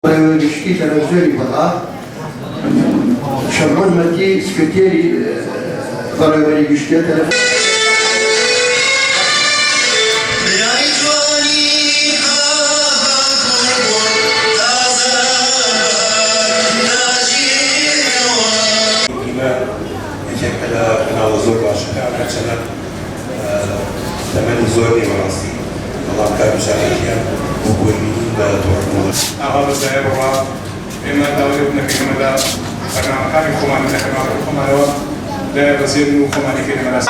گشتی تلویزیونی بلا شمرون مدی سکرتیری برای گشتی تلویزیون زۆر باشە کارچەنە تەمەنی زۆری بەڕاستی بەڵام کاربژارێکیان بۆ بۆی بە تۆڕمەوە ئاوا بەزایە بڕا ئێمە داوای بنەکەیمەدا بەرنامەکانی خۆمان لەکەماکە خۆمانەوە لە بەزێن و خۆمانێکی لەمەلا